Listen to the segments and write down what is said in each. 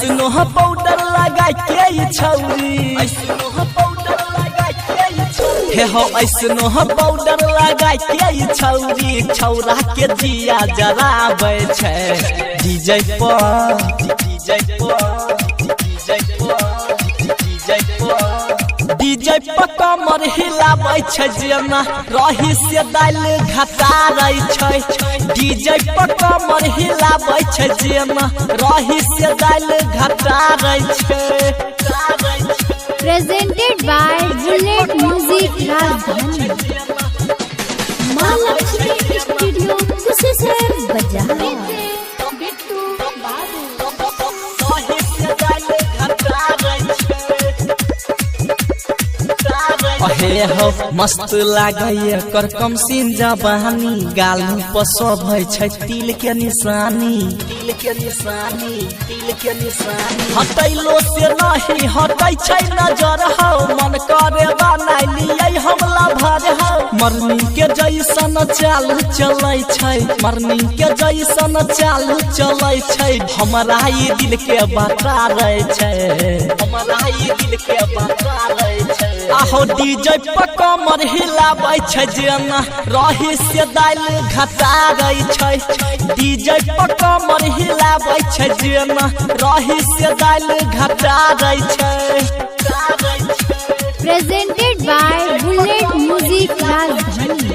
ऐसनो पाउडर लगा के छौरी ऐसनो पाउडर लगा के छौरी हे हो ऐसनो पाउडर लगा के छौरी छौरा के जिया जराबै छै डीजे पर डीजे पर डीजे पर डीजे पर डीजे पर कमर हिलाबै छै जेना रही से दाल घटारै छै डीजे पर कमर हिलाबै छै जेना रही से दाल घटारै छै प्रेजेंटेड बाय बुलेट म्यूजिक राजधानी महालक्ष्मी स्टूडियो कुशेश्वर बाजार हे हो मस्त लागै कर कम सीन जवानी गाल पर शोभै छै तिल के निशानी तिल के निशानी तिल के निशानी हटैलो से नहीं हटै छै नजर हो मन करे बनाइ लियै हमला भर हो मरनी के जैसन चाल चलै छै मरनी के जैसन चाल चलै छै हमरा ई दिल के बता रहे छै हमरा ई दिल के बता रहे छै आहो डीजे पर कमर हिलाबै छै जेना रही से दाल घटारै छै डीजे पर कमर हिलाबै छै जेना रही से दाल घटारै छै प्रेजेंटेड बाय बुलेट म्यूजिक राजधानी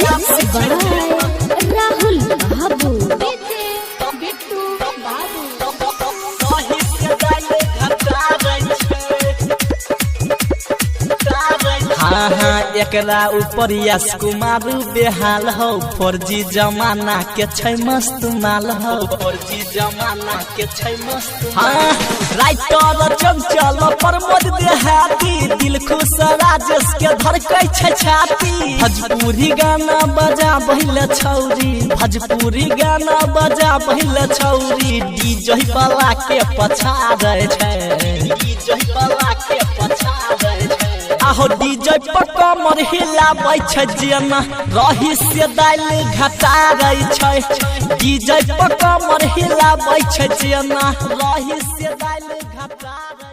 मिक्स बाय राहुल बाबू हाँ एकरा ऊपर यश कुमार बेहाल हो 4G जमाना के छै मस्त माल हो 4G जमाना के छै मस्त हाँ राइटर चंचल प्रमोद देहाती दिल खुश राजेश के धड़कै छै छाती भोजपुरी गाना बजा बहिल छौरी भोजपुरी गाना बजा बहिल छौरी डीजे वाला के पछाड़ै छै डीजे वाला के पछाड़ै छै आहो डीजे पर कमर हिलाबै छै जेना रही से दाल घटारै छै डीजे पर कमर हिलाबै छै जेना रही से दाल घटारै